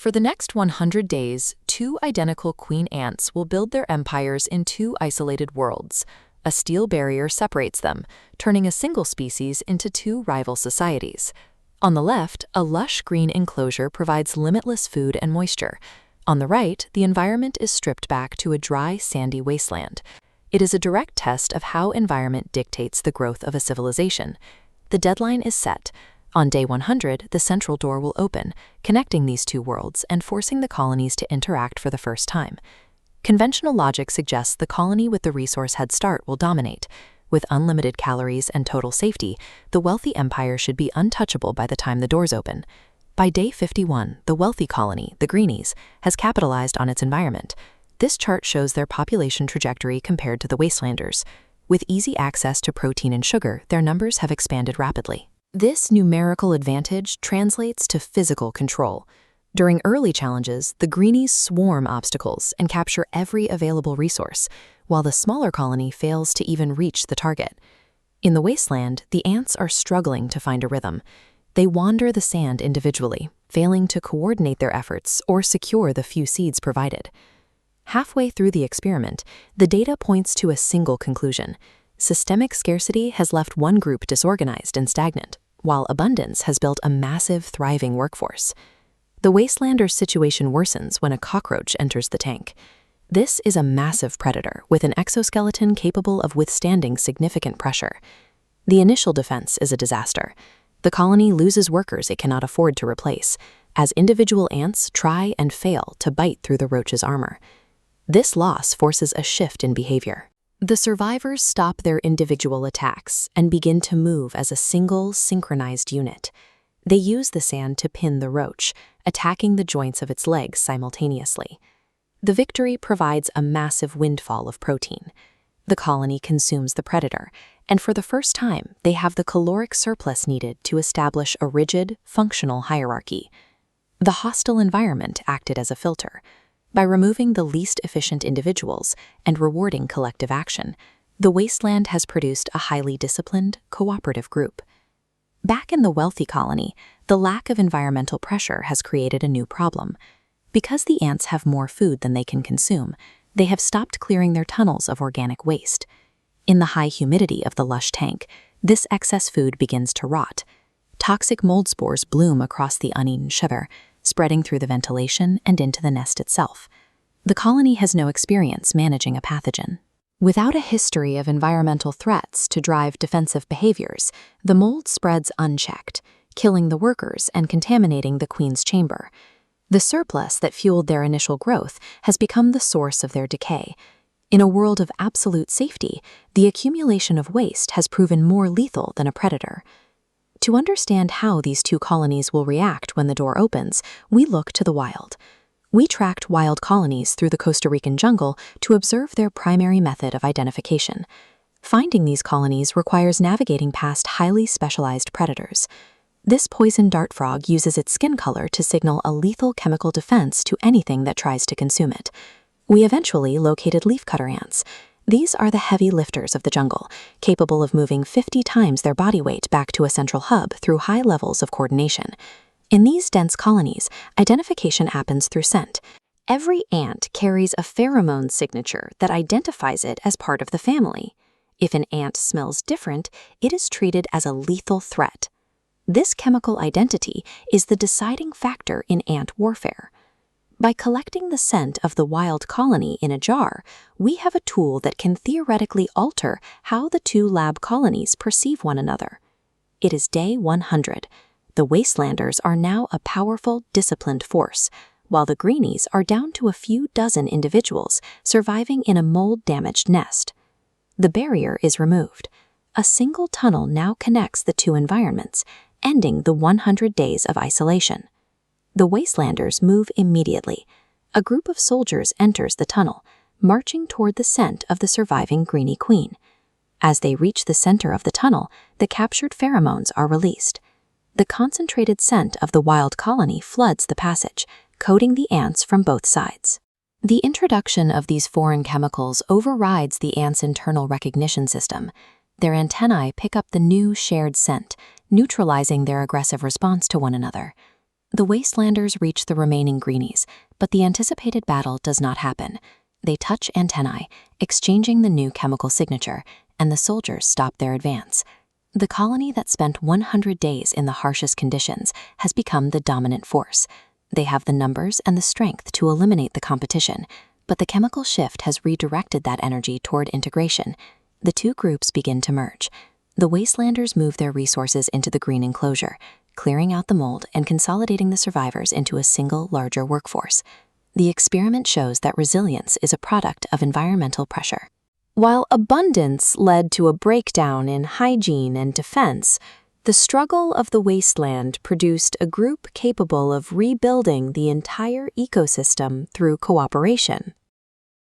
For the next 100 days, two identical queen ants will build their empires in two isolated worlds. A steel barrier separates them, turning a single species into two rival societies. On the left, a lush green enclosure provides limitless food and moisture. On the right, the environment is stripped back to a dry, sandy wasteland. It is a direct test of how environment dictates the growth of a civilization. The deadline is set. On day 100, the central door will open, connecting these two worlds and forcing the colonies to interact for the first time. Conventional logic suggests the colony with the resource head start will dominate. With unlimited calories and total safety, the wealthy empire should be untouchable by the time the doors open. By day 51, the wealthy colony, the greenies, has capitalized on its environment. This chart shows their population trajectory compared to the wastelanders. With easy access to protein and sugar, their numbers have expanded rapidly. This numerical advantage translates to physical control. During early challenges, the greenies swarm obstacles and capture every available resource, while the smaller colony fails to even reach the target. In the wasteland, the ants are struggling to find a rhythm. They wander the sand individually, failing to coordinate their efforts or secure the few seeds provided. Halfway through the experiment, the data points to a single conclusion. Systemic scarcity has left one group disorganized and stagnant, while abundance has built a massive, thriving workforce. The wastelander's situation worsens when a cockroach enters the tank. This is a massive predator with an exoskeleton capable of withstanding significant pressure. The initial defense is a disaster. The colony loses workers it cannot afford to replace, as individual ants try and fail to bite through the roach's armor. This loss forces a shift in behavior. The survivors stop their individual attacks and begin to move as a single, synchronized unit. They use the sand to pin the roach, attacking the joints of its legs simultaneously. The victory provides a massive windfall of protein. The colony consumes the predator, and for the first time, they have the caloric surplus needed to establish a rigid, functional hierarchy. The hostile environment acted as a filter. By removing the least efficient individuals and rewarding collective action, the wasteland has produced a highly disciplined, cooperative group. Back in the wealthy colony, the lack of environmental pressure has created a new problem. Because the ants have more food than they can consume, they have stopped clearing their tunnels of organic waste. In the high humidity of the lush tank, this excess food begins to rot. Toxic mold spores bloom across the uneaten sugar, spreading through the ventilation and into the nest itself. The colony has no experience managing a pathogen. Without a history of environmental threats to drive defensive behaviors, the mold spreads unchecked, killing the workers and contaminating the queen's chamber. The surplus that fueled their initial growth has become the source of their decay. In a world of absolute safety, the accumulation of waste has proven more lethal than a predator. To understand how these two colonies will react when the door opens, we look to the wild. We tracked wild colonies through the Costa Rican jungle to observe their primary method of identification. Finding these colonies requires navigating past highly specialized predators. This poison dart frog uses its skin color to signal a lethal chemical defense to anything that tries to consume it. We eventually located leafcutter ants. These are the heavy lifters of the jungle, capable of moving 50 times their body weight back to a central hub through high levels of coordination. In these dense colonies, identification happens through scent. Every ant carries a pheromone signature that identifies it as part of the family. If an ant smells different, it is treated as a lethal threat. This chemical identity is the deciding factor in ant warfare. By collecting the scent of the wild colony in a jar, we have a tool that can theoretically alter how the two lab colonies perceive one another. It is day 100. The wastelanders are now a powerful, disciplined force, while the greenies are down to a few dozen individuals surviving in a mold-damaged nest. The barrier is removed. A single tunnel now connects the two environments, ending the 100 days of isolation. The wastelanders move immediately. A group of soldiers enters the tunnel, marching toward the scent of the surviving greenie queen. As they reach the center of the tunnel, the captured pheromones are released. The concentrated scent of the wild colony floods the passage, coating the ants from both sides. The introduction of these foreign chemicals overrides the ants' internal recognition system. Their antennae pick up the new shared scent, neutralizing their aggressive response to one another. The wastelanders reach the remaining greenies, but the anticipated battle does not happen. They touch antennae, exchanging the new chemical signature, and the soldiers stop their advance. The colony that spent 100 days in the harshest conditions has become the dominant force. They have the numbers and the strength to eliminate the competition, but the chemical shift has redirected that energy toward integration. The two groups begin to merge. The wastelanders move their resources into the green enclosure, clearing out the mold and consolidating the survivors into a single, larger workforce. The experiment shows that resilience is a product of environmental pressure. While abundance led to a breakdown in hygiene and defense, the struggle of the wasteland produced a group capable of rebuilding the entire ecosystem through cooperation.